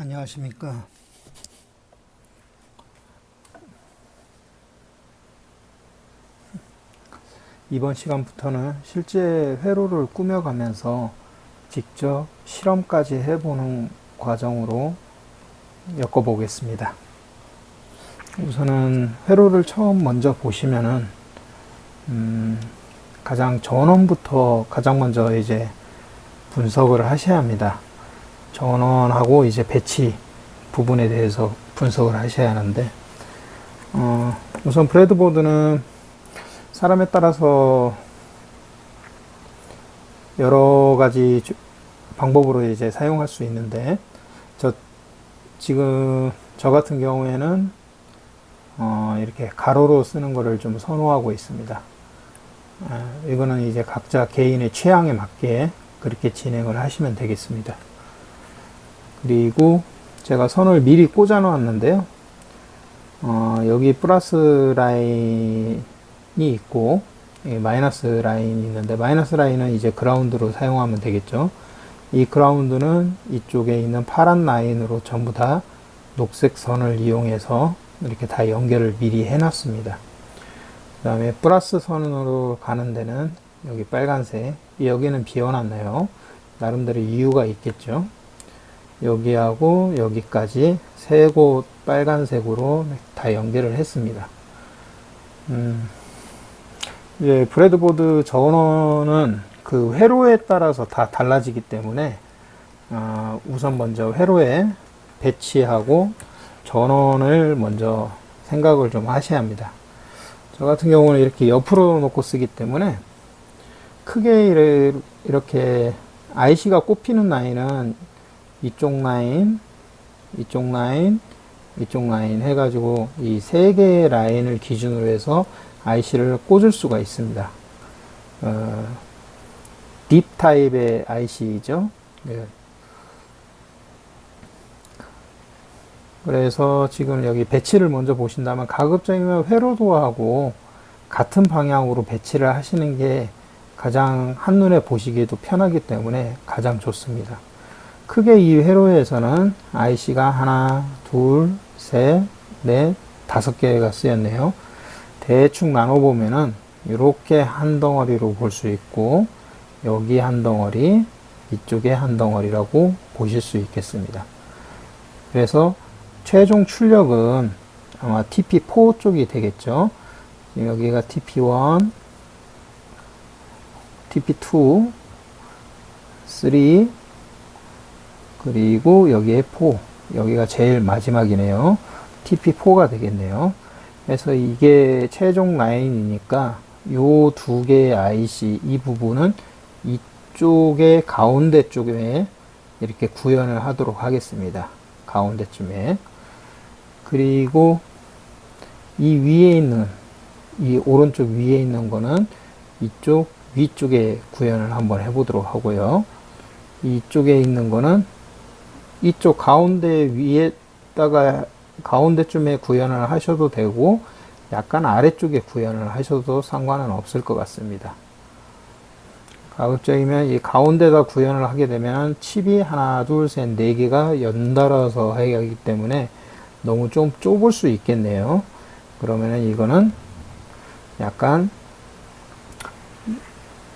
안녕하십니까. 이번 시간부터는 실제 회로를 꾸며가면서 직접 실험까지 해보는 과정으로 엮어보겠습니다. 우선은 회로를 처음 먼저 보시면은 가장 전원부터 가장 먼저 이제 분석을 하셔야 합니다. 전원하고 이제 배치 부분에 대해서 분석을 하셔야 하는데, 우선 브레드보드는 사람에 따라서 여러 가지 방법으로 이제 사용할 수 있는데, 지금 저 같은 경우에는 이렇게 가로로 쓰는 거를 좀 선호하고 있습니다. 이거는 이제 각자 개인의 취향에 맞게 그렇게 진행을 하시면 되겠습니다. 그리고 제가 선을 미리 꽂아 놓았는데요. 여기 플러스 라인이 있고 마이너스 라인이 있는데, 마이너스 라인은 이제 그라운드로 사용하면 되겠죠. 이 그라운드는 이쪽에 있는 파란 라인으로 전부 다 녹색 선을 이용해서 이렇게 다 연결을 미리 해 놨습니다. 그 다음에 플러스 선으로 가는 데는 여기 빨간색, 여기는 비워놨네요. 나름대로 이유가 있겠죠. 여기하고 여기까지 세 곳 빨간색으로 다 연결을 했습니다. 이제 브레드보드 전원은 그 회로에 따라서 다 달라지기 때문에 우선 먼저 회로에 배치하고 전원을 먼저 생각을 좀 하셔야 합니다. 저 같은 경우는 이렇게 옆으로 놓고 쓰기 때문에 크게 이렇게 IC가 꼽히는 라인은 이쪽 라인, 이쪽 라인, 이쪽 라인 해가지고 이 세 개의 라인을 기준으로 해서 IC를 꽂을 수가 있습니다. 딥 타입의 IC죠. 네. 그래서 지금 여기 배치를 먼저 보신다면 가급적이면 회로도하고 같은 방향으로 배치를 하시는 게 가장 한눈에 보시기에도 편하기 때문에 가장 좋습니다. 크게 이 회로에서는 IC가 하나, 둘, 셋, 넷, 5개가 쓰였네요. 대충 나눠보면은 이렇게 한 덩어리로 볼 수 있고, 여기 한 덩어리, 이쪽에 한 덩어리라고 보실 수 있겠습니다. 그래서 최종 출력은 아마 TP4 쪽이 되겠죠. 여기가 TP1, TP2, 3, 그리고 여기에 4, 여기가 제일 마지막이네요. TP4가 되겠네요. 그래서 이게 최종 라인이니까 요 두 개의 IC 이 부분은 이쪽에 가운데 쪽에 이렇게 구현을 하도록 하겠습니다. 가운데쯤에. 그리고 이 위에 있는, 이 오른쪽 위에 있는 거는 이쪽 위쪽에 구현을 한번 해보도록 하고요. 이쪽에 있는 거는 이쪽 가운데 위에다가 가운데쯤에 구현을 하셔도 되고, 약간 아래쪽에 구현을 하셔도 상관은 없을 것 같습니다. 가급적이면 이 가운데다 구현을 하게 되면 칩이 하나, 둘, 셋, 네 개가 연달아서 하기 때문에 너무 좀 좁을 수 있겠네요. 그러면은 이거는 약간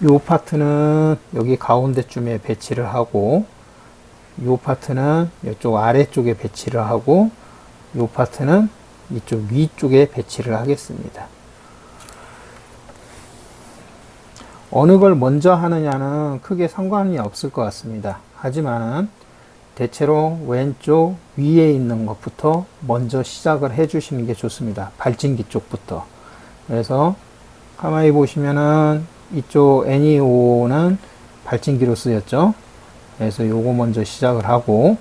요 파트는 여기 가운데쯤에 배치를 하고, 요 파트는 이쪽 아래쪽에 배치를 하고, 요 파트는 이쪽 위쪽에 배치를 하겠습니다. 어느 걸 먼저 하느냐는 크게 상관이 없을 것 같습니다. 하지만은 대체로 왼쪽 위에 있는 것부터 먼저 시작을 해 주시는 게 좋습니다. 발진기 쪽부터. 그래서 가만히 보시면은 이쪽 NEO는 발진기로 쓰였죠. 그래서 요거 먼저 시작을 하고,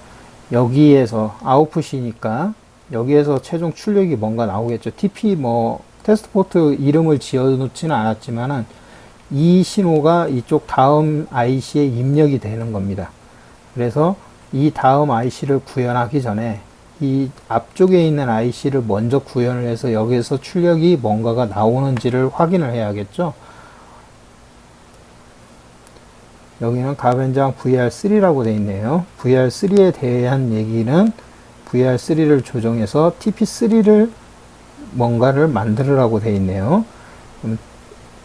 여기에서 아웃풋이니까 여기에서 최종 출력이 뭔가 나오겠죠. TP 테스트 포트 이름을 지어 놓지는 않았지만은 이 신호가 이쪽 다음 IC에 입력이 되는 겁니다. 그래서 이 다음 IC를 구현하기 전에 이 앞쪽에 있는 IC를 먼저 구현을 해서 여기에서 출력이 뭔가가 나오는지를 확인을 해야겠죠. 여기는 가변장 VR3라고 되어 있네요. VR3에 대한 얘기는 VR3를 조정해서 TP3를 뭔가를 만들으라고 되어 있네요. 그럼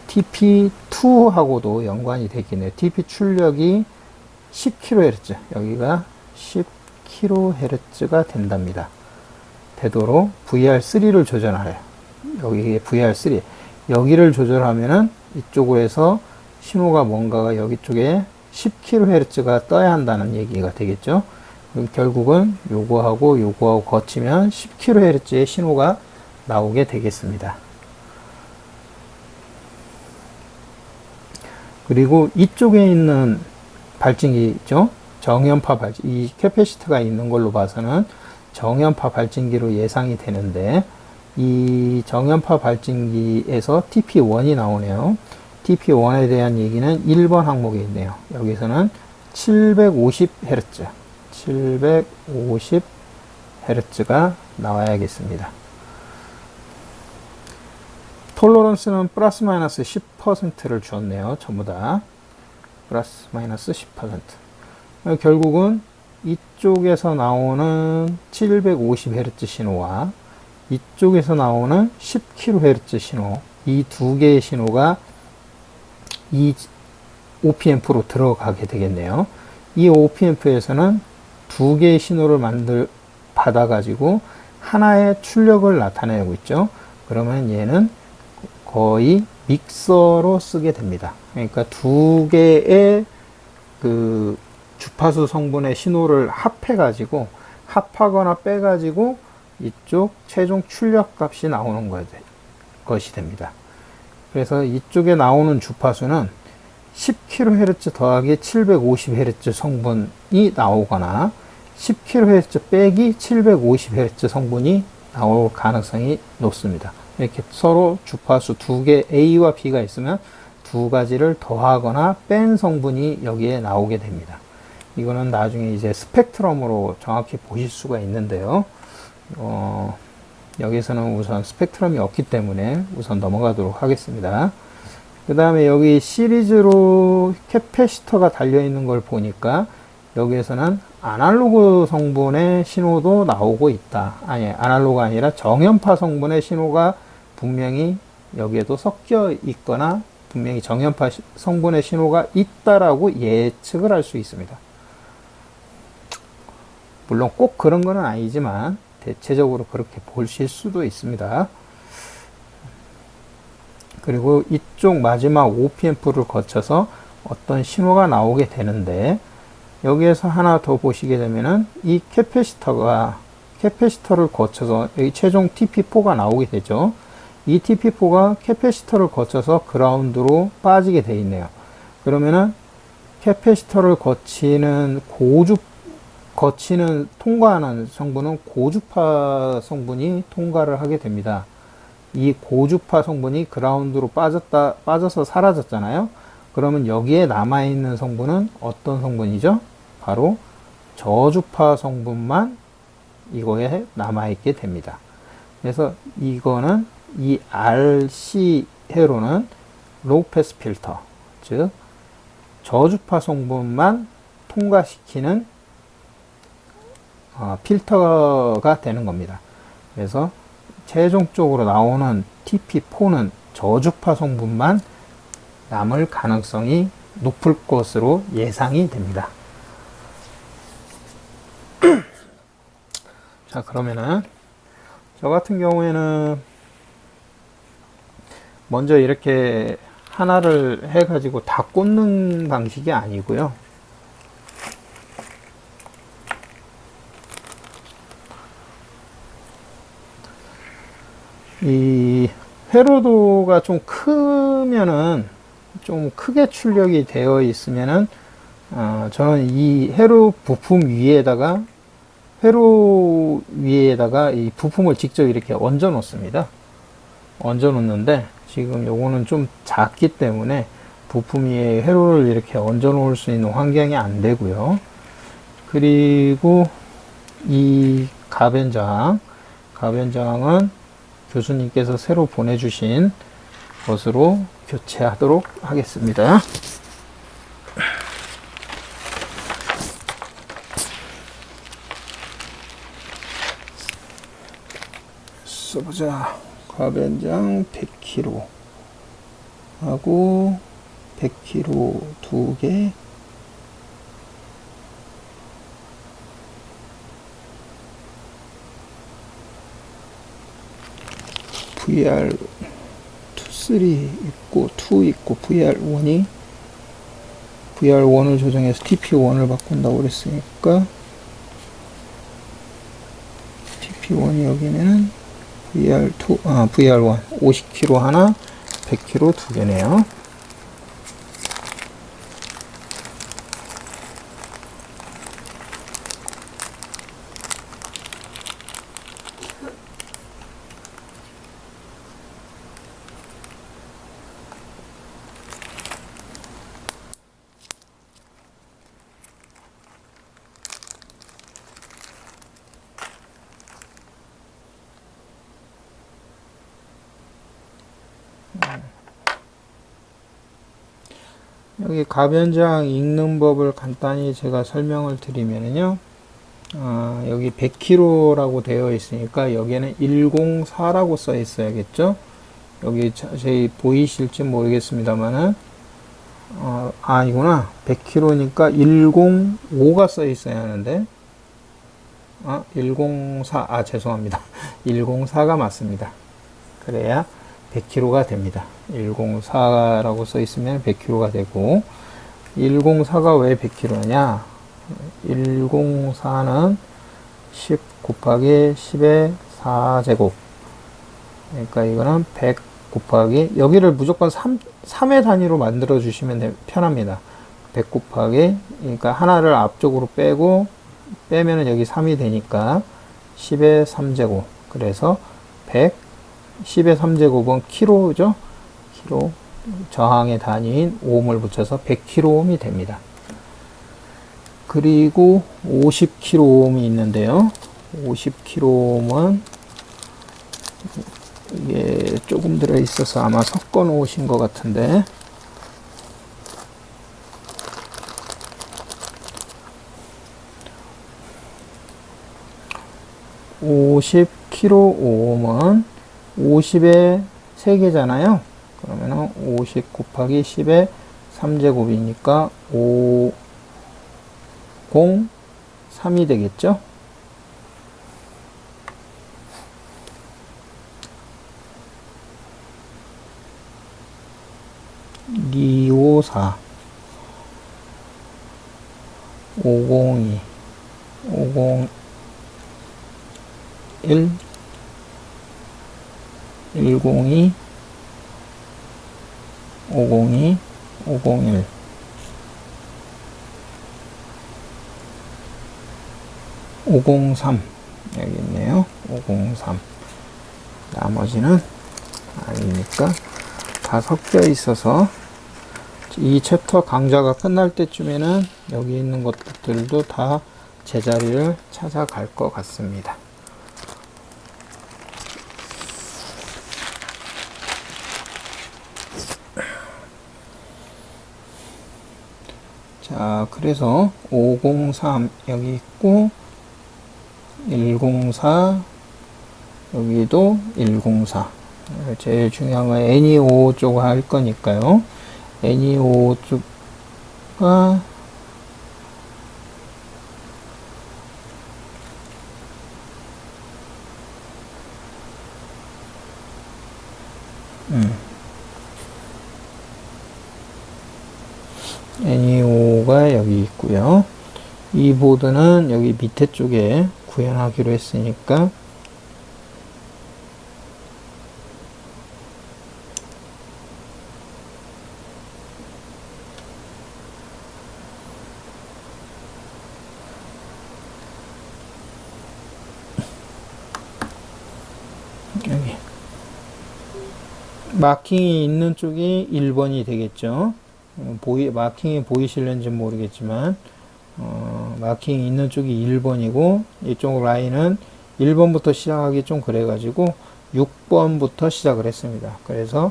TP2하고도 연관이 되겠네요. TP 출력이 10kHz, 여기가 10kHz가 된답니다. 되도록 VR3를 조절하래요. 여기 VR3. 여기를 조절하면은 이쪽에서 신호가 뭔가가 여기 쪽에 10kHz가 떠야 한다는 얘기가 되겠죠. 결국은 요거하고 거치면 10kHz의 신호가 나오게 되겠습니다. 그리고 이쪽에 있는 발진기 있죠? 정연파 발진, 이 캐패시터가 있는 걸로 봐서는 정연파 발진기로 예상이 되는데, 이 정연파 발진기에서 TP1이 나오네요. TP1에 대한 얘기는 1번 항목에 있네요. 여기서는 750Hz, 750Hz가 나와야겠습니다. 톨러런스는 플러스 마이너스 10%를 주었네요. 전부 다. 플러스 마이너스 10%. 결국은 이쪽에서 나오는 750Hz 신호와 이쪽에서 나오는 10kHz 신호, 이 두 개의 신호가 이 OPMP로 들어가게 되겠네요. 이 OPMP에서는 두 개의 신호를 받아가지고 하나의 출력을 나타내고 있죠. 그러면 얘는 거의 믹서로 쓰게 됩니다. 그러니까 두 개의 그 주파수 성분의 신호를 합해가지고, 합하거나 빼가지고 이쪽 최종 출력 값이 나오는 것이 됩니다. 그래서 이쪽에 나오는 주파수는 10kHz 더하기 750Hz 성분이 나오거나 10kHz 빼기 750Hz 성분이 나올 가능성이 높습니다. 이렇게 서로 주파수 두 개 A와 B가 있으면 두 가지를 더하거나 뺀 성분이 여기에 나오게 됩니다. 이거는 나중에 이제 스펙트럼으로 정확히 보실 수가 있는데요. 여기서는 우선 스펙트럼이 없기 때문에 우선 넘어가도록 하겠습니다. 그 다음에 여기 시리즈로 캐패시터가 달려있는 걸 보니까 여기에서는 아날로그 성분의 신호도 나오고 있다. 아니, 아날로그가 아니라 정연파 성분의 신호가 분명히 여기에도 섞여 있거나 분명히 정연파 성분의 신호가 있다라고 예측을 할 수 있습니다. 물론 꼭 그런 건 아니지만 대체적으로 그렇게 보실 수도 있습니다. 그리고 이쪽 마지막 OPMP를 거쳐서 어떤 신호가 나오게 되는데, 여기에서 하나 더 보시게 되면은 이 캐패시터를 거쳐서 여기 최종 TP4가 나오게 되죠. 이 TP4가 캐패시터를 거쳐서 그라운드로 빠지게 되어 있네요. 그러면은 캐패시터를 통과하는 성분은 고주파 성분이 통과를 하게 됩니다. 이 고주파 성분이 그라운드로 빠져서 사라졌잖아요. 그러면 여기에 남아있는 성분은 어떤 성분이죠? 바로 저주파 성분만 이거에 남아있게 됩니다. 그래서 이거는 이 RC 회로는 로우 패스 필터, 즉 저주파 성분만 통과시키는 필터가 되는 겁니다. 그래서 최종적으로 나오는 TP4는 저주파 성분만 남을 가능성이 높을 것으로 예상이 됩니다. 자, 그러면은 저 같은 경우에는 먼저 이렇게 하나를 해가지고 다 꽂는 방식이 아니고요. 이 회로도가 좀 크면은, 좀 크게 출력이 되어 있으면은 저는 이 회로 부품 위에다가 이 부품을 직접 이렇게 얹어 놓습니다. 얹어 놓는데 지금 요거는 좀 작기 때문에 부품 위에 회로를 이렇게 얹어 놓을 수 있는 환경이 안 되고요. 그리고 이 가변장은 교수님께서 새로 보내주신 것으로 교체하도록 하겠습니다. 써보자. 가변장 100kg 하고 100kg 2개, VR 3 있고 2 있고 VR1을 조정해서 TP1을 바꾼다고 그랬으니까 TP1이 여기는 VR1 50kg 하나, 100kg 2개네요. 여기 가변장 읽는 법을 간단히 제가 설명을 드리면요. 여기 100kg라고 되어 있으니까 여기에는 104라고 써 있어야겠죠. 여기 자세히 보이실지 모르겠습니다만은 아니구나. 100kg니까 105가 써 있어야 하는데 104 죄송합니다. 104가 맞습니다. 그래야 100kg가 됩니다. 104라고 써 있으면 100kg가 되고, 104가 왜 100kg냐? 104는 10 곱하기 10의 4제곱. 그러니까 이거는 100 곱하기, 여기를 무조건 3의 단위로 만들어 주시면 편합니다. 100 곱하기, 그러니까 하나를 앞쪽으로 빼면은 여기 3이 되니까 10의 3제곱. 그래서 10의 3제곱은 킬로죠. 킬로. 저항의 단위인 오음을 붙여서 100kΩ이 됩니다. 그리고 50kΩ이 있는데요. 50kΩ은 이게 조금 들어 있어서 아마 섞어 놓으신 것 같은데, (50kΩ)은 50의 3개잖아요. 그러면은 50 곱하기 10의 3제곱이니까 503이 되겠죠. (254) 502 501 102 502 501 503 여기 있네요. 503 나머지는 아니니까 다 섞여 있어서 이 챕터 강좌가 끝날 때쯤에는 여기 있는 것들도 다 제자리를 찾아갈 것 같습니다. 자, 그래서 503 여기 있고 104 여기도 104. 제일 중요한 건 NEO 쪽을 할 거니까요. NEO 쪽가 NEO가 여기 있고요. 이 보드는 여기 밑에 쪽에 구현하기로 했으니까 여기 마킹이 있는 쪽이 1번이 되겠죠. 마킹이 보이실는지 모르겠지만 마킹이 있는 쪽이 1번이고 이쪽 라인은 1번부터 시작하기 좀 그래가지고 6번부터 시작을 했습니다. 그래서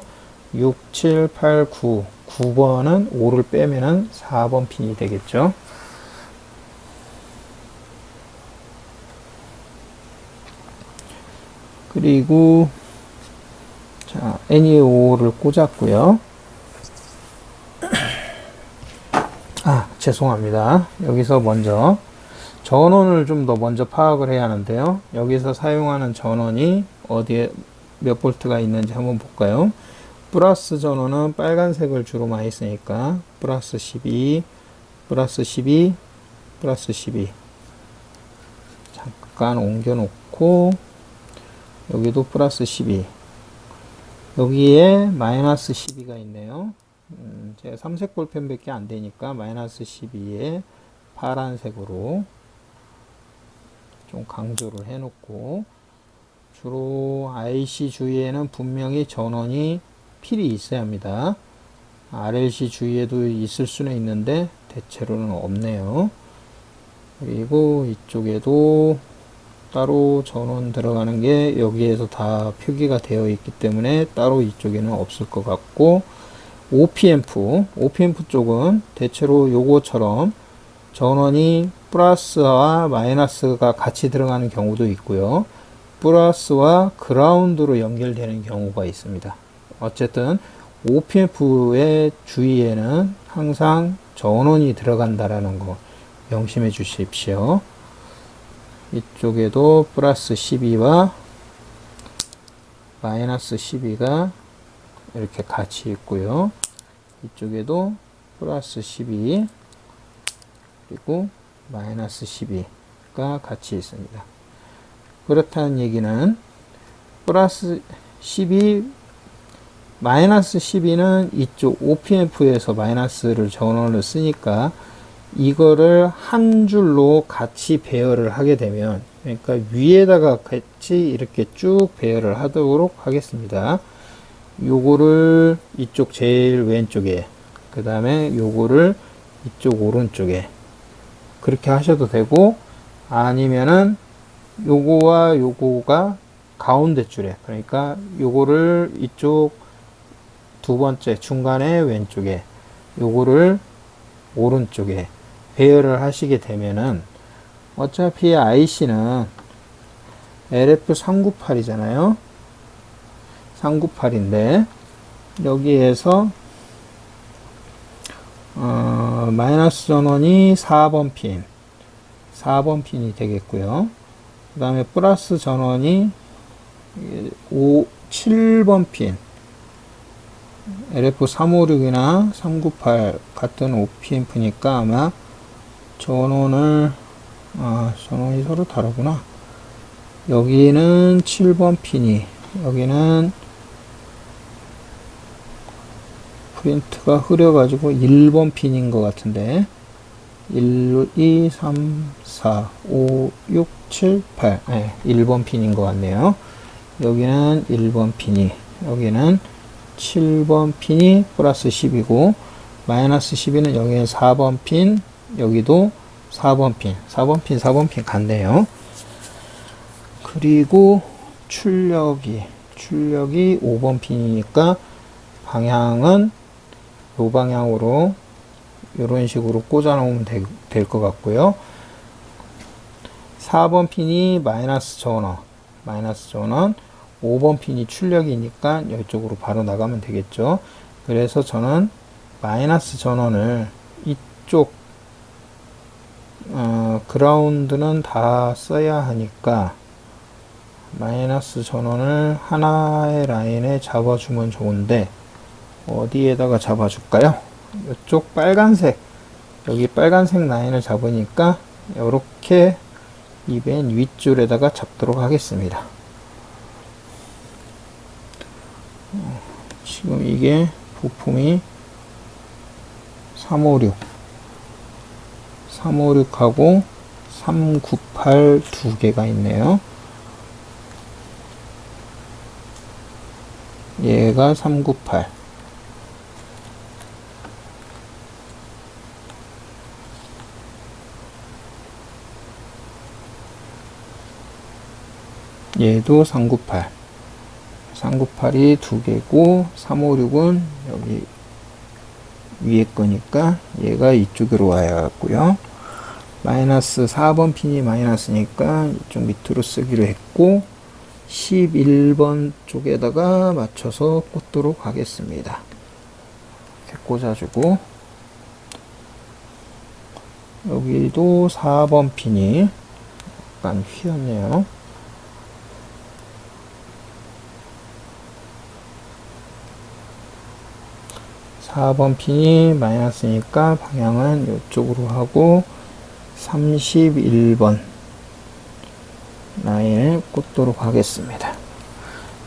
6, 7, 8, 9 9번은 5를 빼면은 4번 핀이 되겠죠. 그리고 자, NEO를 꽂았고요. 죄송합니다. 여기서 먼저 전원을 좀 더 먼저 파악을 해야 하는데요. 여기서 사용하는 전원이 어디에 몇 볼트가 있는지 한번 볼까요? 플러스 전원은 빨간색을 주로 많이 쓰니까 플러스 12, 플러스 12, 플러스 12. 잠깐 옮겨 놓고 여기도 플러스 12. 여기에 마이너스 12가 있네요. 제가 삼색 볼펜밖에 안 되니까 마이너스 12에 파란색으로 좀 강조를 해 놓고, 주로 IC 주위에는 분명히 전원이 필이 있어야 합니다. RLC 주위에도 있을 수는 있는데 대체로는 없네요. 그리고 이쪽에도 따로 전원 들어가는 게 여기에서 다 표기가 되어 있기 때문에 따로 이쪽에는 없을 것 같고, OP앰프 쪽은 대체로 요거처럼 전원이 플러스와 마이너스가 같이 들어가는 경우도 있고요. 플러스와 그라운드로 연결되는 경우가 있습니다. 어쨌든 OPF의 주위에는 항상 전원이 들어간다라는 거 명심해 주십시오. 이쪽에도 플러스 12와 마이너스 12가 이렇게 같이 있고요. 이쪽에도 플러스 12 그리고 마이너스 12가 같이 있습니다. 그렇다는 얘기는 플러스 12, 마이너스 12는 이쪽 OPF에서 마이너스를 전원을 쓰니까 이거를 한 줄로 같이 배열을 하게 되면, 그러니까 위에다가 같이 이렇게 쭉 배열을 하도록 하겠습니다. 요거를 이쪽 제일 왼쪽에, 그 다음에 요거를 이쪽 오른쪽에 그렇게 하셔도 되고, 아니면은 요거와 요거가 가운데 줄에, 그러니까 요거를 이쪽 두 번째 중간에 왼쪽에, 요거를 오른쪽에 배열을 하시게 되면은, 어차피 IC는 LF398이잖아요. 398인데 여기에서 마이너스 전원이 4번 핀이 되겠고요. 그 다음에 플러스 전원이 7번 핀, LF356이나 398 같은 OP앰프니까 아마 전원이 서로 다르구나. 여기는 7번 핀이, 여기는 프린트가 흐려가지고 1번 핀인 것 같은데, 1, 2, 3, 4, 5, 6, 7, 8. 네, 1번 핀인 것 같네요. 여기는 1번 핀이, 여기는 7번 핀이 플러스 10이고, 마이너스 12는 여기는 4번 핀, 여기도 4번 핀, 4번 핀 같네요. 그리고 출력이 5번 핀이니까 방향은 요 방향으로 이런 식으로 꽂아 놓으면 될 것 같고요. 4번 핀이 마이너스 전원, 5번 핀이 출력이니까 이쪽으로 바로 나가면 되겠죠. 그래서 저는 마이너스 전원을 이쪽 그라운드는 다 써야 하니까 마이너스 전원을 하나의 라인에 잡아주면 좋은데, 어디에다가 잡아줄까요? 이쪽 빨간색, 여기 빨간색 라인을 잡으니까 이렇게 이 맨 윗줄에다가 잡도록 하겠습니다. 지금 이게 부품이 356하고 398 두 개가 있네요. 얘가 398. 얘도 398. 398이 두 개고 356은 여기 위에 거니까 얘가 이쪽으로 와야겠고요. 마이너스 4번 핀이 마이너스니까 이쪽 밑으로 쓰기로 했고, 11번 쪽에다가 맞춰서 꽂도록 하겠습니다. 이렇게 꽂아주고, 여기도 4번 핀이 약간 휘었네요. (4번) 핀이 마이너스니까 방향은 이쪽으로 하고 31번 라인을 꽂도록 하겠습니다.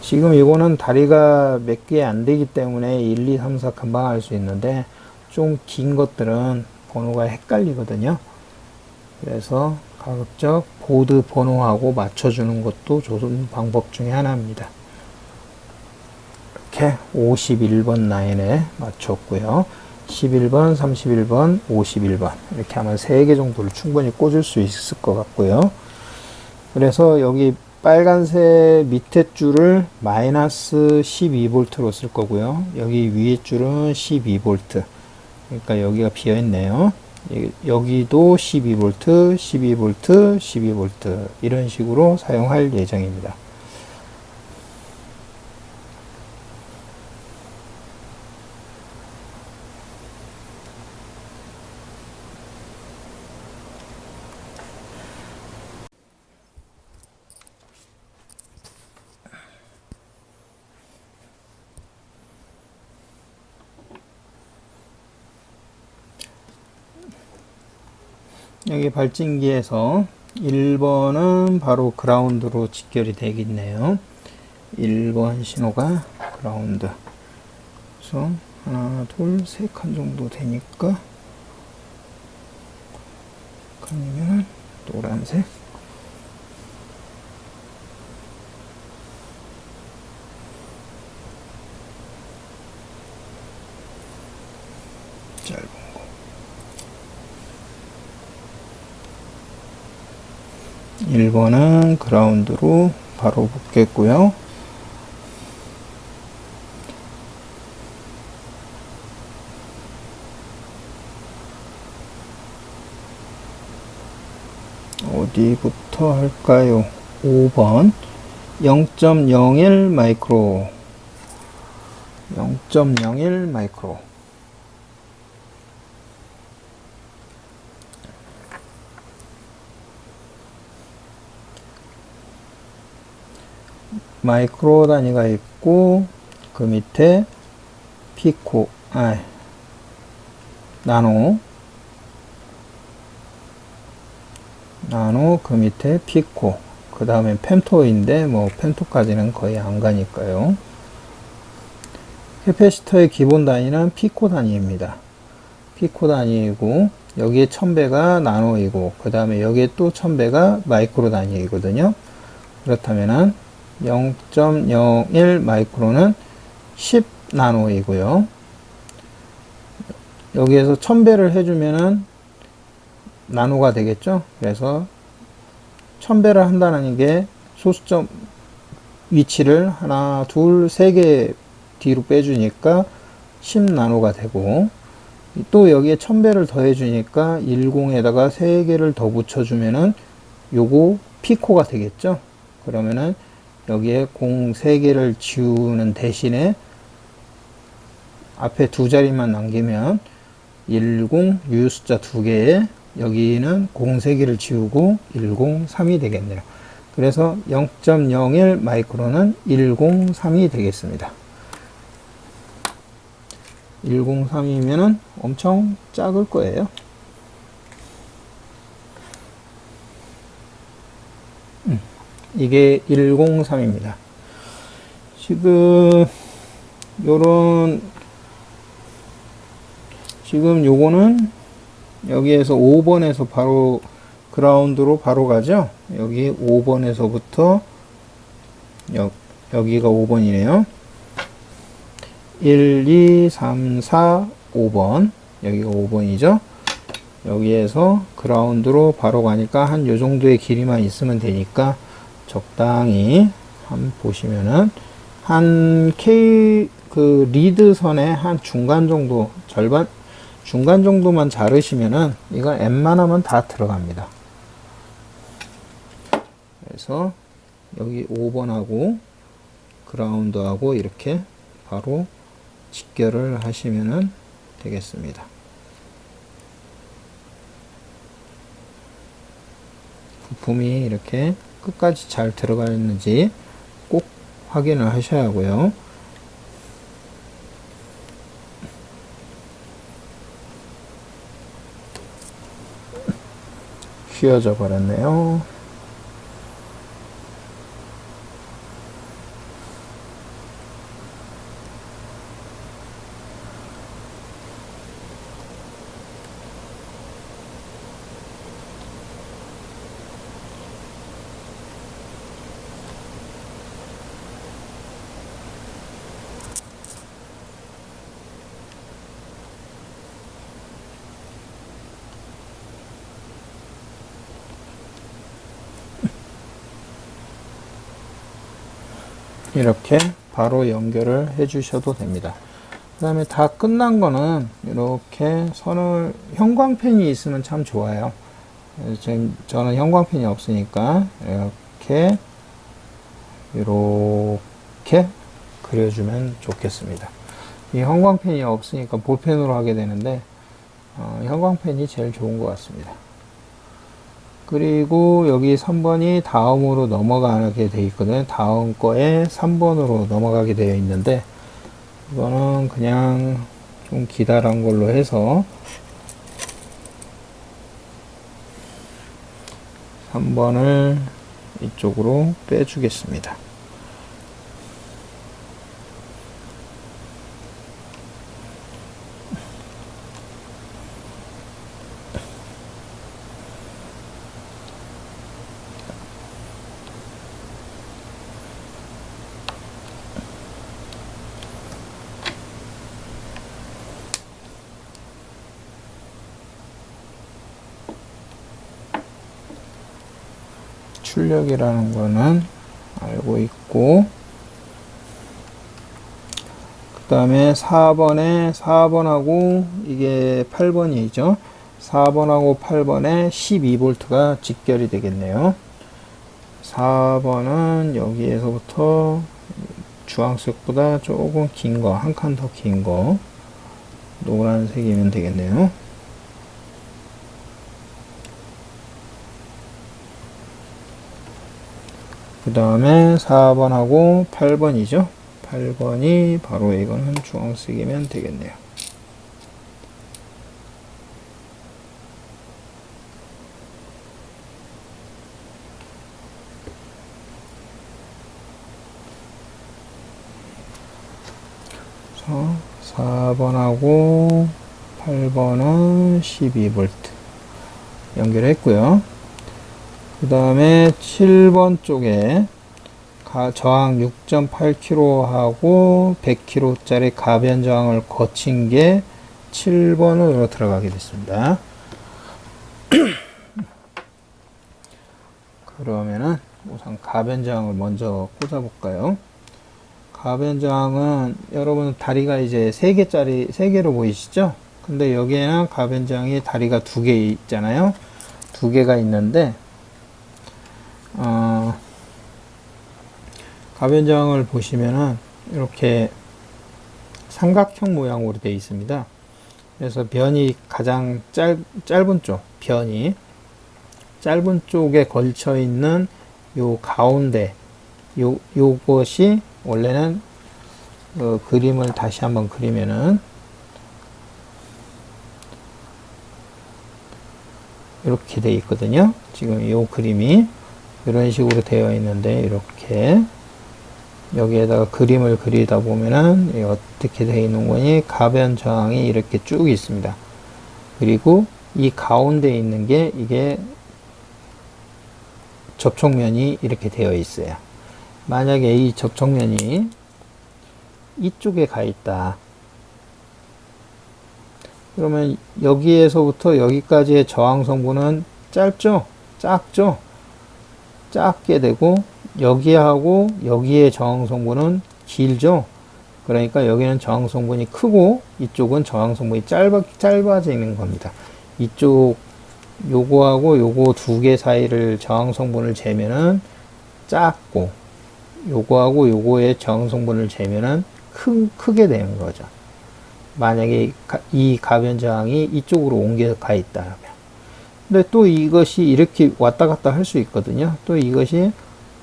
지금 이거는 다리가 몇 개 안 되기 때문에 1, 2, 3, 4 금방 할 수 있는데 좀 긴 것들은 번호가 헷갈리거든요. 그래서 가급적 보드 번호하고 맞춰주는 것도 좋은 방법 중에 하나입니다. 이렇게 51번 라인에 맞췄고요. 11번, 31번, 51번 이렇게 하면 3개 정도를 충분히 꽂을 수 있을 것 같고요. 그래서 여기 빨간색 밑에 줄을 마이너스 12V로 쓸 거고요. 여기 위에 줄은 12V. 그러니까 여기가 비어 있네요. 여기도 12V, 12V, 12V 이런 식으로 사용할 예정입니다. 여기 발진기에서 1번은 바로 그라운드로 직결이 되겠네요. 1번 신호가 그라운드. 그래서 하나, 둘, 세 칸 정도 되니까 칸이면 노란색. 짧은 거. 1번은 그라운드로 바로 붙겠고요. 어디부터 할까요? 5번 0.01 마이크로 0.01 마이크로 마이크로 단위가 있고 그 밑에 피코 나노 그 밑에 피코 그 다음에 펜토인데 뭐 펜토까지는 거의 안 가니까요. 캐패시터의 기본 단위는 피코 단위입니다. 피코 단위이고 여기에 1000배가 나노이고 그 다음에 여기에 또 1000배가 마이크로 단위이거든요. 그렇다면은 0.01 마이크로는 10 나노이고요. 여기에서 1000배를 해주면은 나노가 되겠죠. 그래서 1000배를 한다는 게 소수점 위치를 하나, 둘, 세 개 뒤로 빼주니까 10 나노가 되고 또 여기에 1000배를 더해 주니까 10에다가 3개를 더 붙여주면은 요거 피코가 되겠죠. 그러면은 여기에 3개를 지우는 대신에 앞에 두 자리만 남기면 10 유효 숫자 2개에 여기는 03개를 지우고 103이 되겠네요. 그래서 0.01 마이크로는 103이 되겠습니다. 103이면은 엄청 작을 거예요. 이게 103입니다. 지금 요거는 여기에서 5번에서 바로 그라운드로 바로 가죠. 여기 5번에서부터 여기가 5번이네요. 1, 2, 3, 4, 5번. 여기가 5번이죠. 여기에서 그라운드로 바로 가니까 한 요 정도의 길이만 있으면 되니까 적당히 한번 보시면은 한 그 리드 선의 한 중간 정도 중간 정도만 자르시면은 이건 웬만하면 다 들어갑니다. 그래서 여기 5번하고 그라운드하고 이렇게 바로 직결을 하시면 되겠습니다. 부품이 이렇게 끝까지 잘 들어가 있는지 꼭 확인을 하셔야 하고요. 휘어져 버렸네요. 이렇게 바로 연결을 해 주셔도 됩니다. 그 다음에 다 끝난 거는 이렇게 선을 형광펜이 있으면 참 좋아요. 지금 저는 형광펜이 없으니까 이렇게 그려주면 좋겠습니다. 이 형광펜이 없으니까 볼펜으로 하게 되는데 형광펜이 제일 좋은 것 같습니다. 그리고 여기 3번이 다음으로 넘어가게 되어 있거든요. 다음 거에 3번으로 넘어가게 되어 있는데 이거는 그냥 좀 기다란 걸로 해서 3번을 이쪽으로 빼주겠습니다. 출력이라는 거는 알고 있고, 그 다음에 4번하고 이게 8번이죠. 4번하고 8번에 12V가 직결이 되겠네요. 4번은 여기에서부터 주황색보다 조금 긴 거, 한 칸 더 긴 거, 노란색이면 되겠네요. 그 다음에 4번하고 8번이죠. 8번이 바로 이거는 주황색이면 되겠네요. 그래서 4번하고 8번은 12V 연결했고요. 그 다음에 7번 쪽에 저항 6.8kg 하고 100kg 짜리 가변 저항을 거친 게 7번으로 들어가게 됐습니다. 그러면은 우선 가변 저항을 먼저 꽂아 볼까요? 가변 저항은 여러분 다리가 이제 3개로 보이시죠? 근데 여기에는 가변 저항이 다리가 2개 있잖아요. 2개가 있는데 가변 저항을 보시면은 이렇게 삼각형 모양으로 되어 있습니다. 그래서 변이 가장 짧은 쪽, 변이 짧은 쪽에 걸쳐 있는 요 가운데 요것이 원래는 그림을 다시 한번 그리면은 이렇게 되어 있거든요. 지금 요 그림이 이런 식으로 되어 있는데 이렇게 여기에다가 그림을 그리다 보면은 어떻게 되어 있는 거니 가변 저항이 이렇게 쭉 있습니다. 그리고 이 가운데 있는 게 이게 접촉면이 이렇게 되어 있어요. 만약에 이 접촉면이 이쪽에 가 있다. 그러면 여기에서부터 여기까지의 저항 성분은 짧죠? 작죠? 작게 되고 여기하고 여기의 저항 성분은 길죠? 그러니까 여기는 저항 성분이 크고 이쪽은 저항 성분이 짧아지는 겁니다. 이쪽 요거하고 요거 2개 사이를 저항 성분을 재면은 작고, 요거하고 요거의 저항 성분을 재면은 크게 되는 거죠. 만약에 이 가변 저항이 이쪽으로 옮겨가 있다면. 근데 또 이것이 이렇게 왔다 갔다 할 수 있거든요. 또 이것이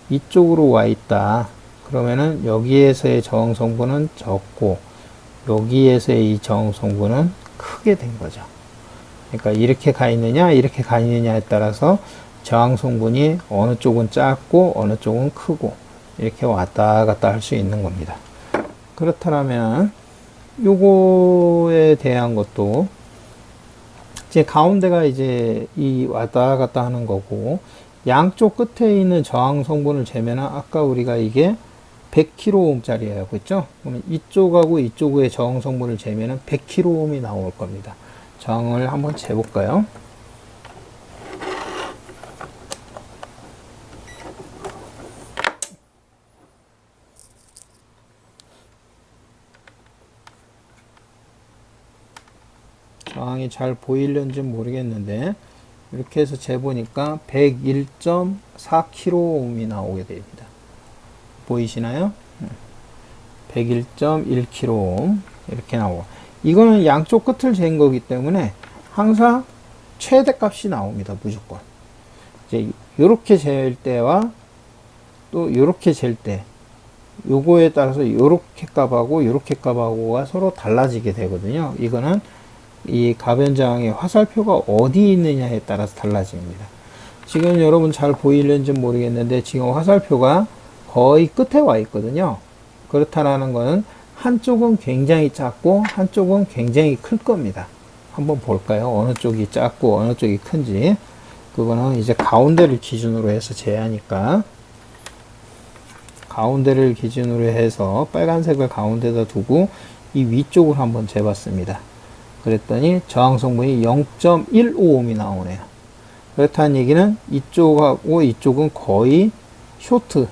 이쪽으로 와 있다. 그러면은 여기에서의 저항 성분은 적고, 여기에서의 이 저항 성분은 크게 된 거죠. 그러니까 이렇게 가 있느냐, 이렇게 가 있느냐에 따라서 저항 성분이 어느 쪽은 작고, 어느 쪽은 크고, 이렇게 왔다 갔다 할 수 있는 겁니다. 그렇다면, 요거에 대한 것도, 이제 가운데가 이제 이 왔다 갔다 하는 거고, 양쪽 끝에 있는 저항 성분을 재면 아까 우리가 이게 100kΩ짜리예요. 그렇죠? 그러면 이쪽하고 이쪽의 저항 성분을 재면 100kΩ이 나올 겁니다. 저항을 한번 재볼까요? 저항이 잘 보이려는지 모르겠는데 이렇게 해서 재보니까 101.4kΩ이 나오게 됩니다. 보이시나요? 101.1kΩ 이렇게 나오고, 이거는 양쪽 끝을 잰 거기 때문에 항상 최대값이 나옵니다. 무조건. 이제 요렇게 잴 때와 또 요렇게 잴 때 요거에 따라서 요렇게 값하고 요렇게 값하고가 서로 달라지게 되거든요. 이거는 이 가변저항의 화살표가 어디 있느냐에 따라서 달라집니다. 지금 여러분 잘 보이는지 모르겠는데 지금 화살표가 거의 끝에 와 있거든요. 그렇다라는 것은 한쪽은 굉장히 작고 한쪽은 굉장히 클 겁니다. 한번 볼까요? 어느 쪽이 작고 어느 쪽이 큰지. 그거는 이제 가운데를 기준으로 해서 재야하니까, 가운데를 기준으로 해서 빨간색을 가운데다 두고 이 위쪽을 한번 재봤습니다. 그랬더니 저항 성분이 0.155이 나오네요. 그렇다는 얘기는 이쪽하고 이쪽은 거의 쇼트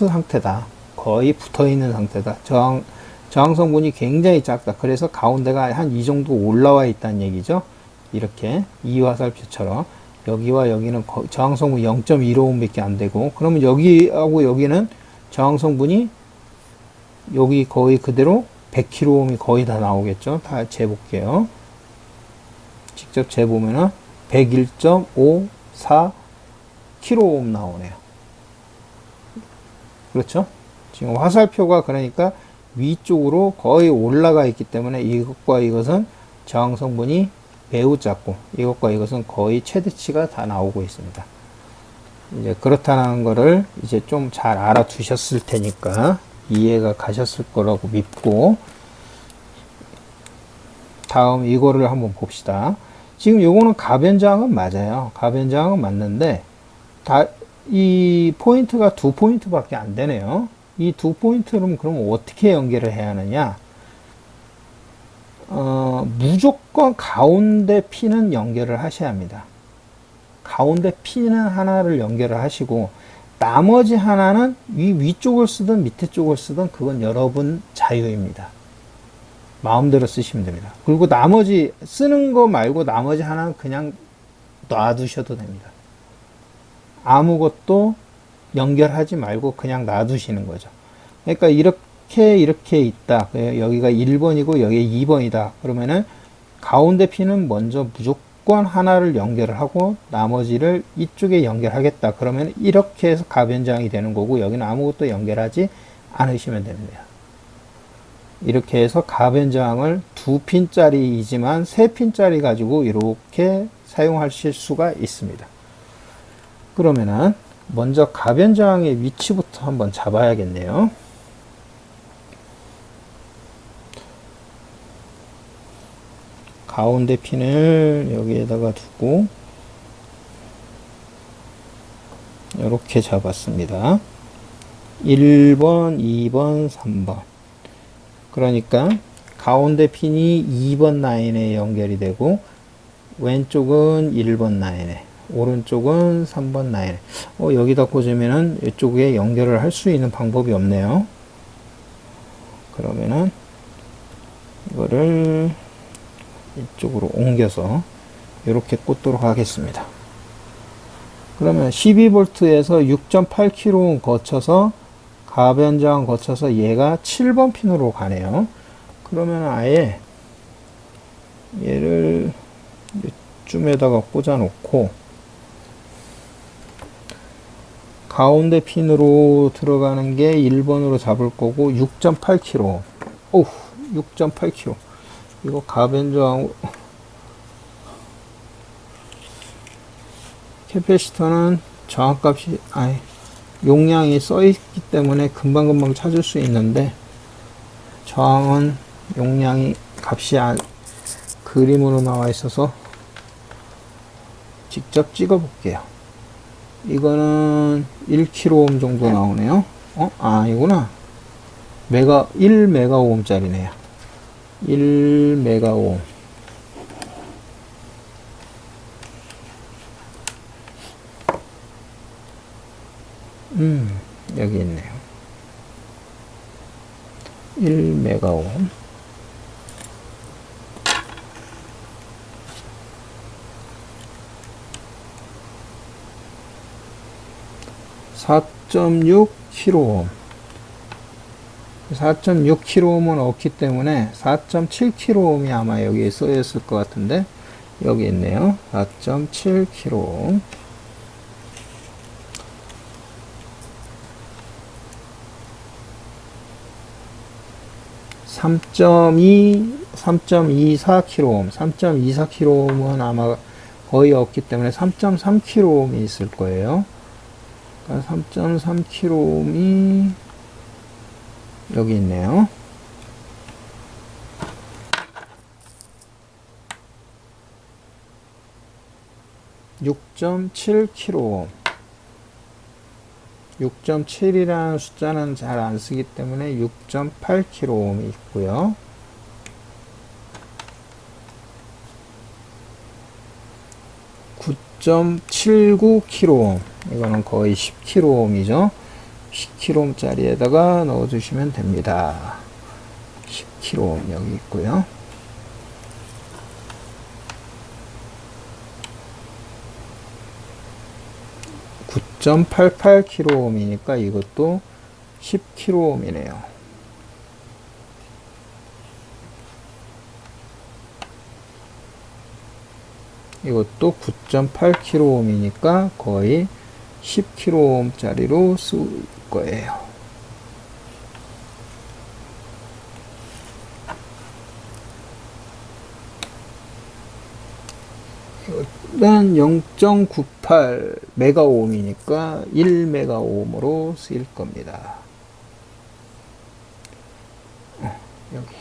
상태다. 거의 붙어 있는 상태다. 저항 성분이 굉장히 작다. 그래서 가운데가 한 이 정도 올라와 있다는 얘기죠. 이렇게 이 화살표처럼 여기와 여기는 저항 성분이 0.155밖에 안 되고, 그러면 여기하고 여기는 저항 성분이 여기 거의 그대로 100kΩ이 거의 다 나오겠죠. 다 재볼게요. 직접 재보면은 101.54kΩ 나오네요. 그렇죠? 지금 화살표가 그러니까 위쪽으로 거의 올라가 있기 때문에 이것과 이것은 저항 성분이 매우 작고, 이것과 이것은 거의 최대치가 다 나오고 있습니다. 이제 그렇다는 거를 이제 좀 잘 알아두셨을 테니까 이해가 가셨을 거라고 믿고, 다음 이거를 한번 봅시다. 지금 요거는 가변저항은 맞아요. 가변저항은 맞는데 이 포인트가 2포인트밖에 안 되네요. 이 2포인트를 그럼 어떻게 연결을 해야 하느냐? 무조건 가운데 핀은 연결을 하셔야 합니다. 가운데 핀은 하나를 연결을 하시고, 나머지 하나는 위쪽을 쓰든 밑에 쪽을 쓰든 그건 여러분 자유입니다. 마음대로 쓰시면 됩니다. 그리고 나머지 쓰는 거 말고 나머지 하나는 그냥 놔두셔도 됩니다. 아무것도 연결하지 말고 그냥 놔두시는 거죠. 그러니까 이렇게 있다. 여기가 1번이고 여기 2번이다. 그러면은 가운데 핀은 먼저 무조건 하나를 연결을 하고 나머지를 이쪽에 연결하겠다. 그러면 이렇게 해서 가변저항이 되는 거고, 여기는 아무것도 연결하지 않으시면 됩니다. 이렇게 해서 가변저항을 2핀짜리이지만 3핀짜리 가지고 이렇게 사용하실 수가 있습니다. 그러면은 먼저 가변저항의 위치부터 한번 잡아야겠네요. 가운데 핀을 여기에다가 두고 이렇게 잡았습니다. 1번, 2번, 3번. 그러니까 가운데 핀이 2번 라인에 연결이 되고 왼쪽은 1번 라인에, 오른쪽은 3번 라인에. 여기다 꽂으면은 이쪽에 연결을 할 수 있는 방법이 없네요. 그러면은 이거를 이쪽으로 옮겨서 이렇게 꽂도록 하겠습니다. 그러면 12V에서 6.8kΩ 거쳐서 가변저항 거쳐서 얘가 7번 핀으로 가네요. 그러면 아예 얘를 이쯤에다가 꽂아 놓고 가운데 핀으로 들어가는 게 1번으로 잡을 거고 6.8kΩ. 오우, 6.8kΩ. 이거 가변저항 캐패시터는 저항값이 용량이 써 있기 때문에 금방금방 찾을 수 있는데 저항은 용량이 값이 그림으로 나와 있어서 직접 찍어 볼게요. 이거는 1kΩ 정도 나오네요. 이구나. 1메가오hm 짜리네요. 1메가오hm. 여기 있네요. 1메가오hm. 4.6kΩ. 4.6kΩ은 없기 때문에 4.7kΩ이 아마 여기에 써 있을 것 같은데 여기 있네요. 4.7kΩ. 3.24kΩ. 3.24kΩ은 아마 거의 없기 때문에 3.3kΩ이 있을 거예요. 3.3kΩ이 여기 있네요. 6.7kΩ. 6.7이라는 숫자는 잘 안 쓰기 때문에 6.8kΩ이 있고요. 9.79kΩ. 이거는 거의 10kΩ이죠. 10kΩ짜리에다가 넣어주시면 됩니다. 10kΩ 여기 있고요. 9.88kΩ이니까 이것도 10kΩ이네요. 이것도 9.8kΩ이니까 거의 10kΩ짜리로 쓸 거예요. 이건 0.98 메가오음이니까 1 메가오음으로 쓰일 겁니다. 여기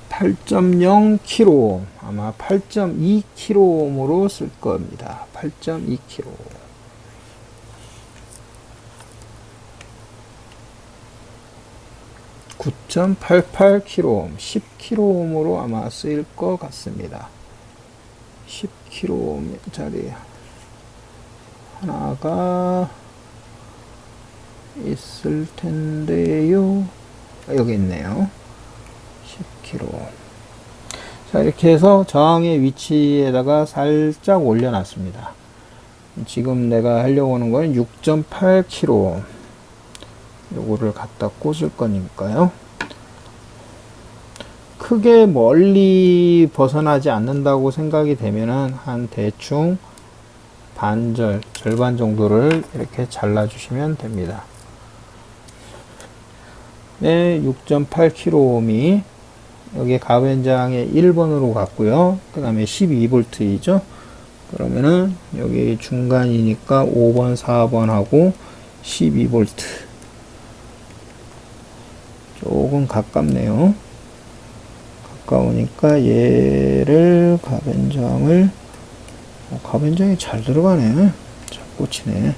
8.0kΩ, 아마 8.2kΩ으로 쓸 겁니다. 8.2kΩ. 9.88kΩ, 10kΩ으로 아마 쓰일 것 같습니다. 10kΩ짜리 하나가 있을 텐데요. 여기 있네요. 10kΩ. 자, 이렇게 해서 저항의 위치에다가 살짝 올려놨습니다. 지금 내가 하려고 하는 건 6.8kΩ. 요거를 갖다 꽂을 거니까요. 크게 멀리 벗어나지 않는다고 생각이 되면은 한 대충 절반 정도를 이렇게 잘라주시면 됩니다. 네, 6.8kΩ이 여기 가변장에 1번으로 갔고요. 그 다음에 12V이죠. 그러면은 여기 중간이니까 5번, 4번 하고 12V. 조금 가깝네요. 가까우니까 얘를 가변장이 잘 들어가네. 잘 꽂히네.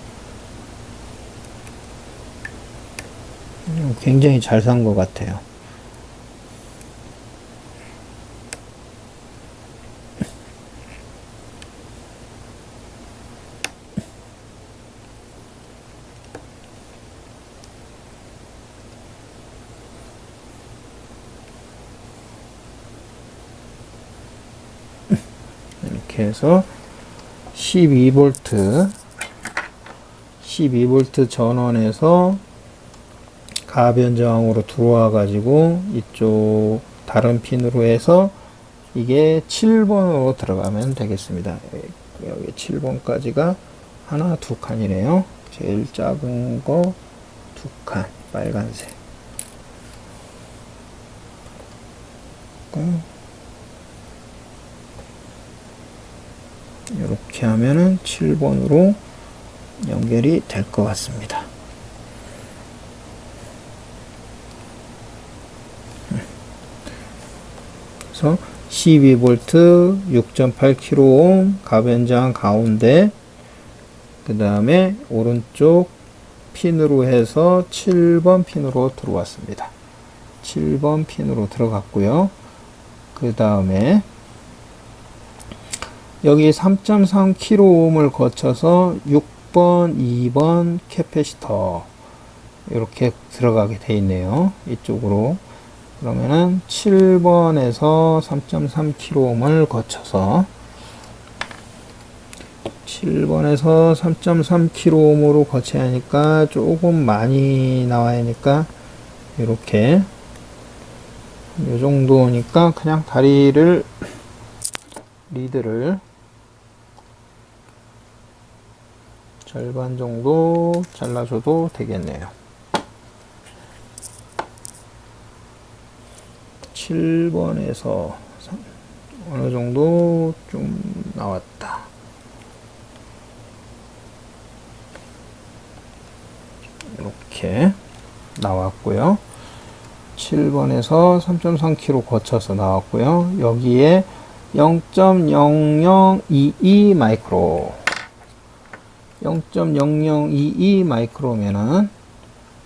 굉장히 잘 산 것 같아요. 이렇게 해서 12V 전원에서 가변 저항으로 들어와 가지고 이쪽 다른 핀으로 해서 이게 7번으로 들어가면 되겠습니다. 여기 7번까지가 하나, 두 칸이네요. 제일 작은 거 두 칸, 빨간색. 이렇게 하면은 7번으로 연결이 될 것 같습니다. 그래서 12V 6.8kΩ 가변장 가운데, 그 다음에 오른쪽 핀으로 해서 7번 핀으로 들어왔습니다. 7번 핀으로 들어갔고요. 그 다음에 여기 3.3kΩ을 거쳐서 6번, 2번 캐패시터 이렇게 들어가게 돼 있네요. 이쪽으로. 그러면은 7번에서 3.3kΩ을 거쳐서 7번에서 3.3kΩ으로 거쳐야 하니까 조금 많이 나와야 하니까 이렇게 이 정도니까 그냥 다리를 리드를 절반 정도 잘라줘도 되겠네요. 7번에서 어느 정도 좀 나왔다. 이렇게 나왔고요. 7번에서 3.3km 거쳐서 나왔고요. 여기에 0.0022 마이크로 0.0022 마이크로면은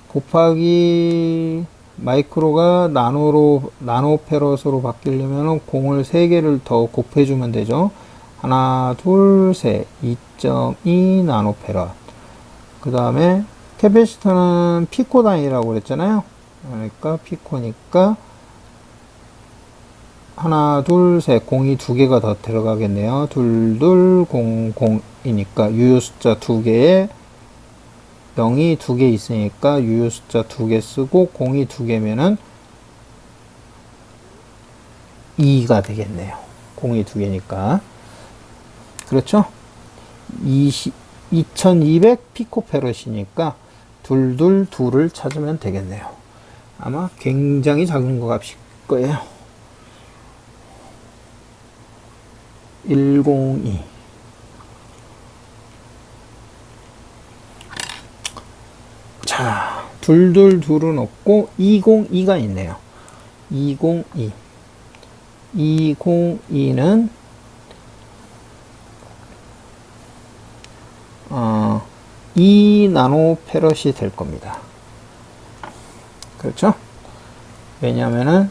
곱하기 마이크로가 나노페럿으로 바뀌려면 공을 3개를 더 곱해주면 되죠. 하나, 둘, 셋. 2.2 나노페럿. 그 다음에 캐패시터는 피코 단위라고 그랬잖아요. 그러니까 피코니까 하나, 둘, 셋. 공이 2개가 더 들어가겠네요. 둘, 둘, 공, 공이니까 유효 숫자 2개에 0이 2개 있으니까 유효 숫자 2개 쓰고 공이 2개면은 2가 되겠네요. 공이 2개니까. 그렇죠? 2200 피코페럿이니까 둘을 찾으면 되겠네요. 아마 굉장히 작은 거 값일 거예요. 102. 자, 둘은 없고 202가 있네요. 202. 202는 2나노페럿이 될 겁니다. 그렇죠? 왜냐면은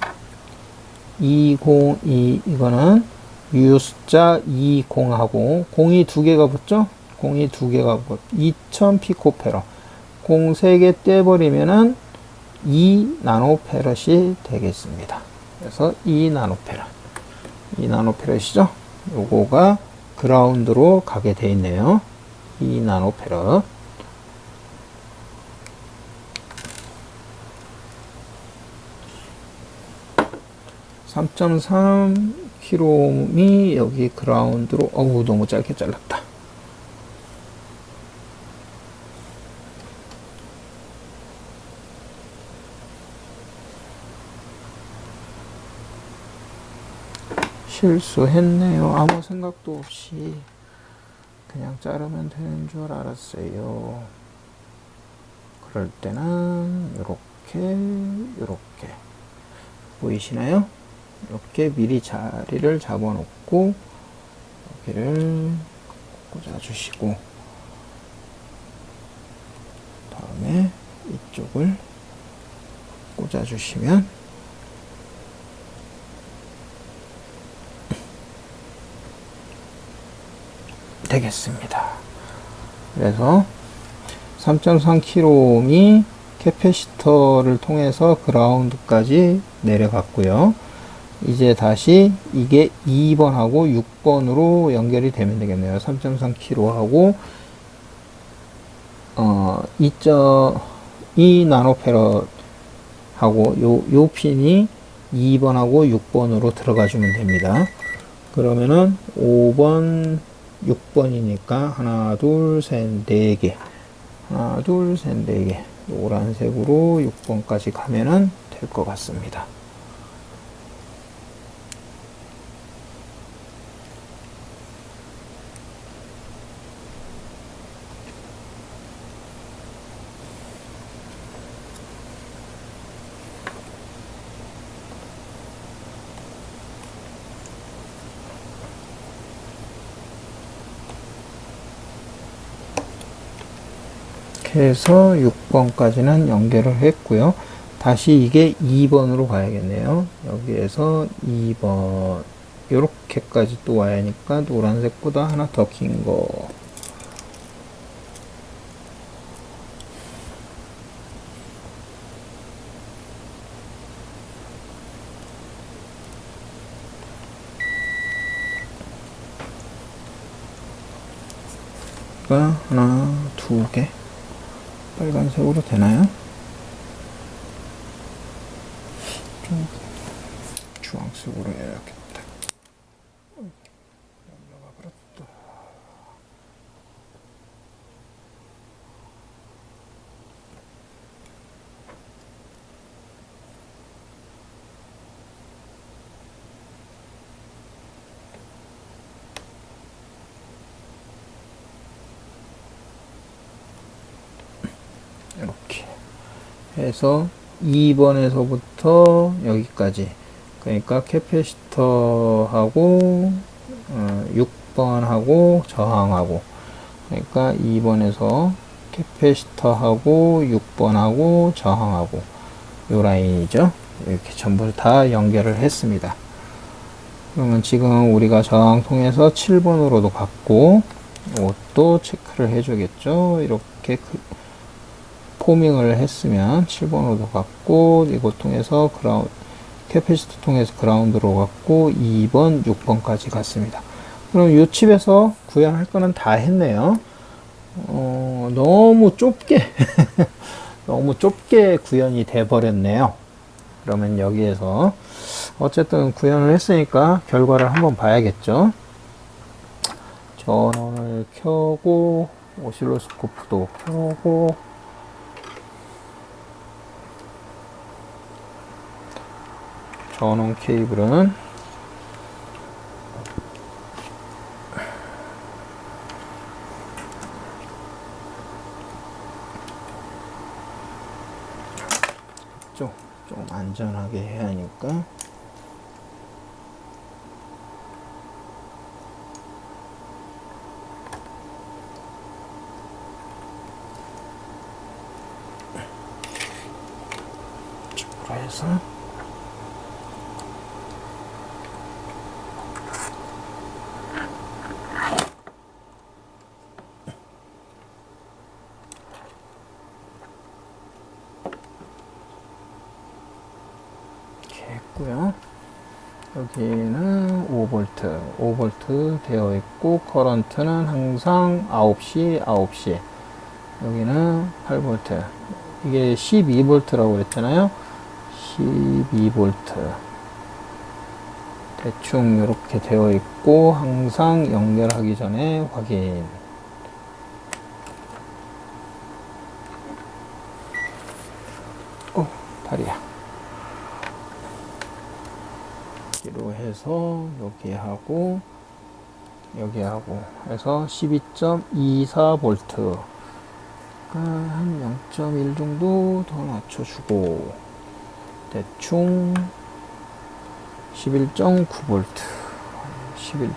202 이거는 유효 숫자 20하고 공이 2개가 붙죠? 공이 2개가 붙 2000 피코페럿. 공 3개 떼버리면은 2나노페럿이 되겠습니다. 그래서 2나노페럿이죠? 요거가 그라운드로 가게 돼 있네요. 2나노페럿. (3.3kΩ이) 여기 그라운드로 너무 짧게 잘랐다. 실수했네요. 아무 생각도 없이 그냥 자르면 되는 줄 알았어요. 그럴 때는 이렇게 보이시나요? 이렇게 미리 자리를 잡아놓고 여기를 꽂아주시고 다음에 이쪽을 꽂아주시면 되겠습니다. 그래서 3.3kΩ이 캐패시터를 통해서 그라운드까지 내려갔고요. 이제 다시 이게 2번하고 6번으로 연결이 되면 되겠네요. 3.3kH하고 2.2 나노페럿 하고 요 핀이 2번하고 6번으로 들어가 주면 됩니다. 그러면은 5번, 6번이니까 하나, 둘, 셋, 4개. 하나, 둘, 셋, 4개. 노란색으로 6번까지 가면은 될 것 같습니다. 이렇게 해서 6번까지는 연결을 했고요. 다시 이게 2번으로 가야겠네요. 여기에서 2번 요렇게까지 또 와야 하니까 노란색보다 하나 더 긴 거. 하나, 2개. 빨간색으로 되나요? 좀 주황색으로 해야겠다. 연료가 그렇다. 이렇게 해서 2번에서부터 여기까지, 그러니까 캐패시터하고 6번하고 저항하고, 그러니까 2번에서 캐패시터하고 6번하고 저항하고 요 라인이죠. 이렇게 전부 다 연결을 했습니다. 그러면 지금 우리가 저항 통해서 7번으로도 갔고, 이것도 체크를 해주겠죠. 이렇게 포밍을 했으면 7번으로도 갔고, 이것 통해서 캐패시터 통해서 그라운드로 갔고, 2번, 6번까지 갔습니다. 그럼 이 칩에서 구현할 거는 다 했네요. 너무 좁게 너무 좁게 구현이 돼 버렸네요. 그러면 여기에서 어쨌든 구현을 했으니까 결과를 한번 봐야겠죠. 전원을 켜고 오실로스코프도 켜고 전원 케이블은 좀 안전하게 해야 하니까 이쪽으로 해서 했고요. 여기는 5V 되어 있고, 커런트는 항상 9시, 9시. 여기는 8V. 이게 12V라고 그랬잖아요. 12V. 대충 이렇게 되어 있고, 항상 연결하기 전에 확인. 다리야. 로 해서 여기하고 여기하고 해서 12.24V, 한 0.1 정도 더 낮춰주고, 대충 11.9V, 11.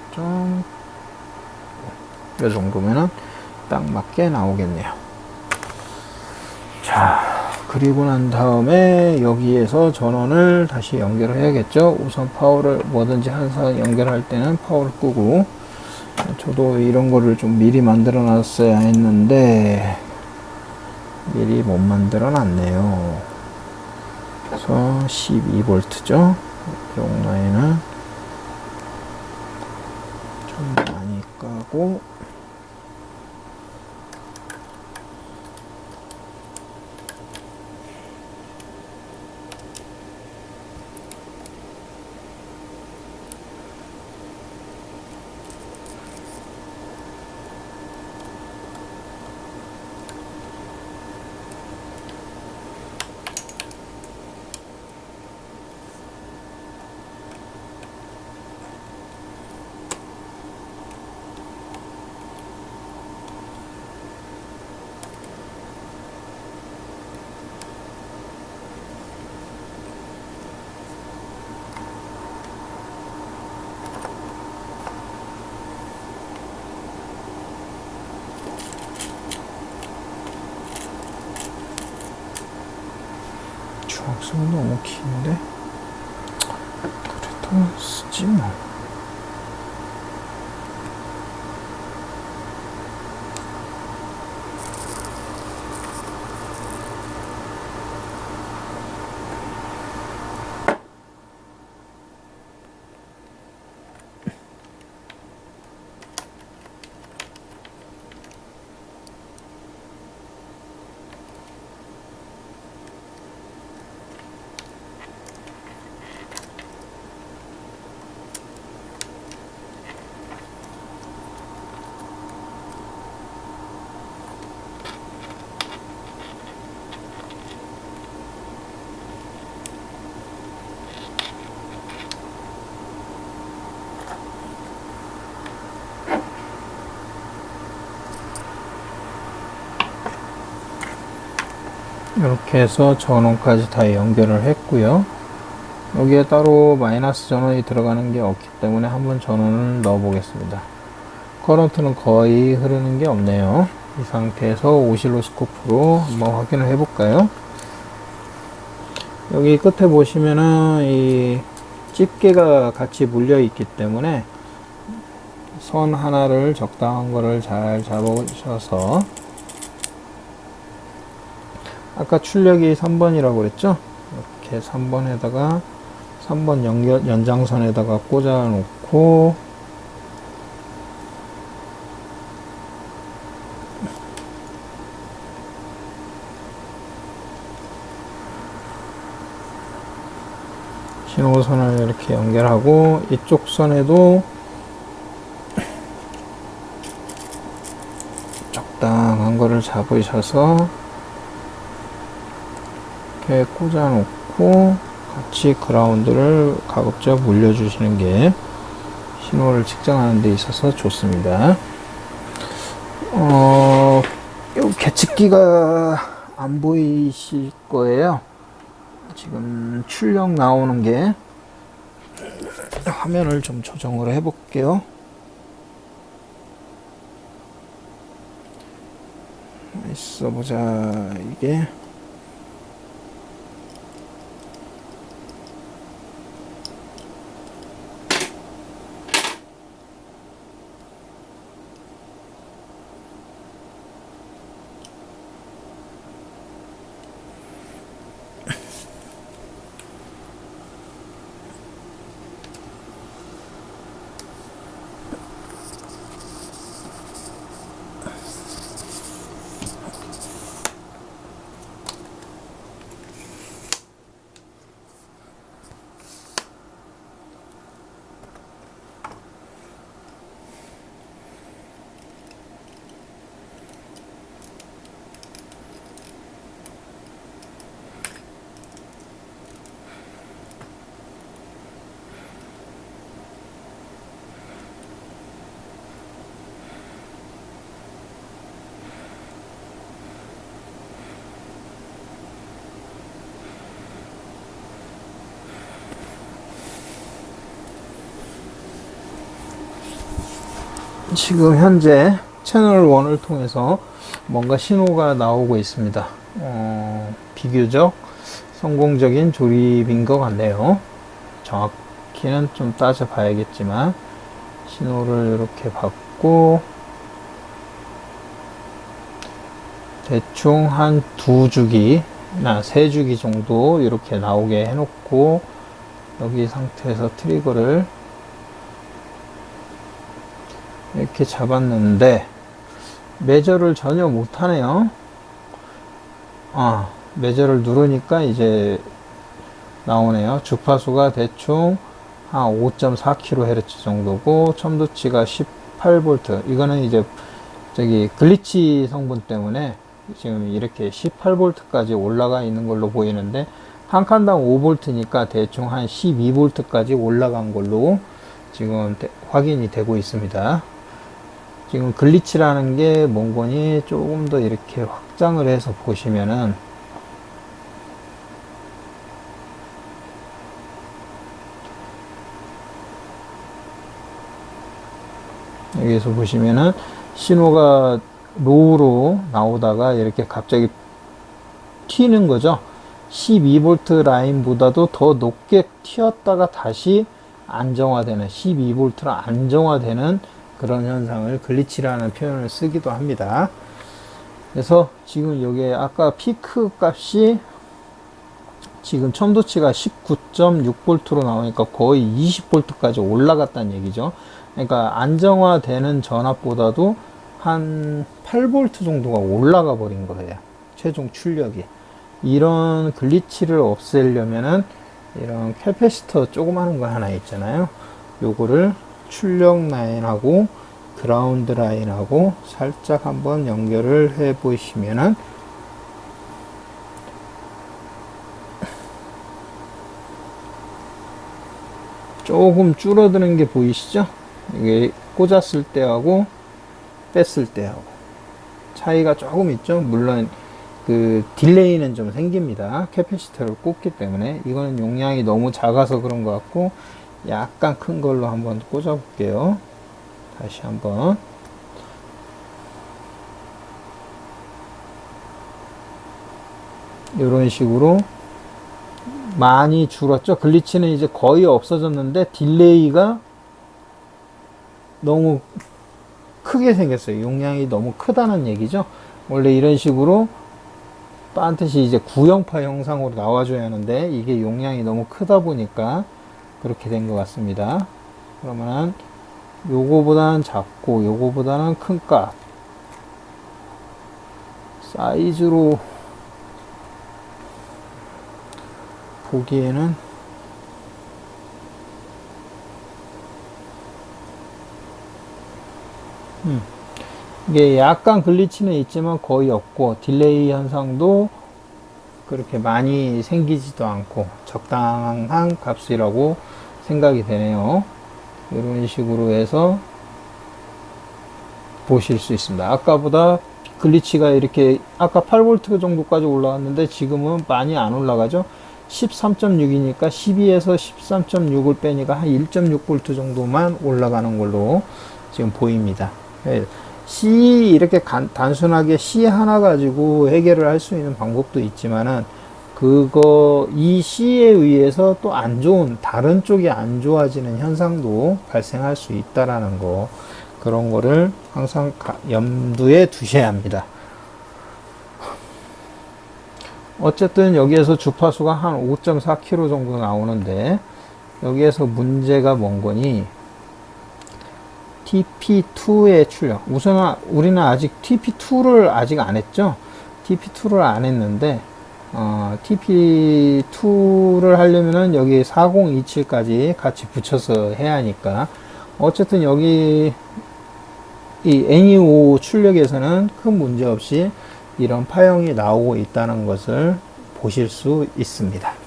이 정도면은 딱 맞게 나오겠네요. 자, 그리고 난 다음에 여기에서 전원을 다시 연결을 해야겠죠. 우선 파워를 뭐든지 항상 연결할 때는 파워를 끄고, 저도 이런 거를 좀 미리 만들어 놨어야 했는데 미리 못 만들어 놨네요. 그래서 12V죠. 이쪽 라인은 좀 많이 까고, 중앙선 너무 긴데? 그래도 쓰지 뭐. 이렇게 해서 전원까지 다 연결을 했고요. 여기에 따로 마이너스 전원이 들어가는 게 없기 때문에 한번 전원을 넣어 보겠습니다. 커런트는 거의 흐르는 게 없네요. 이 상태에서 오실로스코프로 한번 확인을 해 볼까요? 여기 끝에 보시면은 이 집게가 같이 물려 있기 때문에 선 하나를 적당한 거를 잘 잡으셔서, 아까 출력이 3번이라고 그랬죠? 이렇게 3번에다가 3번 연장선에다가 꽂아 놓고, 신호선을 이렇게 연결하고, 이쪽 선에도 적당한 거를 잡으셔서 이렇게 꽂아 놓고 같이 그라운드를 가급적 물려주시는 게 신호를 측정하는 데 있어서 좋습니다. 요 계측기가 안 보이실 거예요. 지금 출력 나오는 게, 화면을 좀 조정을 해 볼게요. 있어 보자. 이게 지금 현재 채널 1을 통해서 뭔가 신호가 나오고 있습니다. 비교적 성공적인 조립인 것 같네요. 정확히는 좀 따져봐야겠지만, 신호를 이렇게 받고 대충 한 2주기나 3주기 정도 이렇게 나오게 해놓고 여기 상태에서 트리거를 이렇게 잡았는데 매저를 전혀 못하네요. 매저를 누르니까 이제 나오네요. 주파수가 대충 한 5.4kHz 정도고 첨도치가 18V. 이거는 이제 저기 글리치 성분 때문에 지금 이렇게 18V까지 올라가 있는 걸로 보이는데 한 칸당 5V니까 대충 한 12V까지 올라간 걸로 지금 확인이 되고 있습니다. 지금 글리치라는 게 뭔 거니 조금 더 이렇게 확장을 해서 보시면은 여기서 보시면은 신호가 로우로 나오다가 이렇게 갑자기 튀는 거죠. 12V 라인보다도 더 높게 튀었다가 다시 안정화되는 12V로 안정화되는 그런 현상을 글리치라는 표현을 쓰기도 합니다. 그래서 지금 여기에 아까 피크 값이 지금 첨도치가 19.6V로 나오니까 거의 20V까지 올라갔다는 얘기죠. 그러니까 안정화되는 전압보다도 한 8V 정도가 올라가 버린 거예요. 최종 출력이. 이런 글리치를 없애려면은 이런 캐패시터 조그마한 거 하나 있잖아요. 요거를 출력 라인하고 그라운드 라인하고 살짝 한번 연결을 해 보시면은 조금 줄어드는 게 보이시죠? 이게 꽂았을 때하고 뺐을 때하고 차이가 조금 있죠. 물론 그 딜레이는 좀 생깁니다. 캐패시터를 꽂기 때문에. 이거는 용량이 너무 작아서 그런 것 같고 약간 큰 걸로 한번 꽂아 볼게요. 다시 한번 이런 식으로 많이 줄었죠. 글리치는 이제 거의 없어졌는데 딜레이가 너무 크게 생겼어요. 용량이 너무 크다는 얘기죠. 원래 이런 식으로 반드시 이제 구형파 형상으로 나와줘야 하는데 이게 용량이 너무 크다 보니까 그렇게 된 것 같습니다. 그러면은 요거보다는 작고 요거보다는 큰 값 사이즈로 보기에는 이게 약간 글리치는 있지만 거의 없고 딜레이 현상도 그렇게 많이 생기지도 않고 적당한 값이라고 생각이 되네요. 이런 식으로 해서 보실 수 있습니다. 아까보다 글리치가 이렇게 아까 8V 정도까지 올라왔는데 지금은 많이 안 올라가죠. 13.6이니까 12에서 13.6을 빼니까 한 1.6V 정도만 올라가는 걸로 지금 보입니다. C 이렇게 단순하게 C 하나 가지고 해결을 할 수 있는 방법도 있지만은 이 C에 의해서 또 안 좋은 다른 쪽이 안 좋아지는 현상도 발생할 수 있다라는 거, 그런 거를 항상 염두에 두셔야 합니다. 어쨌든 여기에서 주파수가 한 5.4km 정도 나오는데 여기에서 문제가 뭔 거니 TP2의 출력. 우선 우리는 아직 TP2를 아직 안 했죠. TP2를 안 했는데 TP2를 하려면은 여기 4027까지 같이 붙여서 해야 하니까 어쨌든 여기 이 NE5 출력에서는 큰 문제 없이 이런 파형이 나오고 있다는 것을 보실 수 있습니다.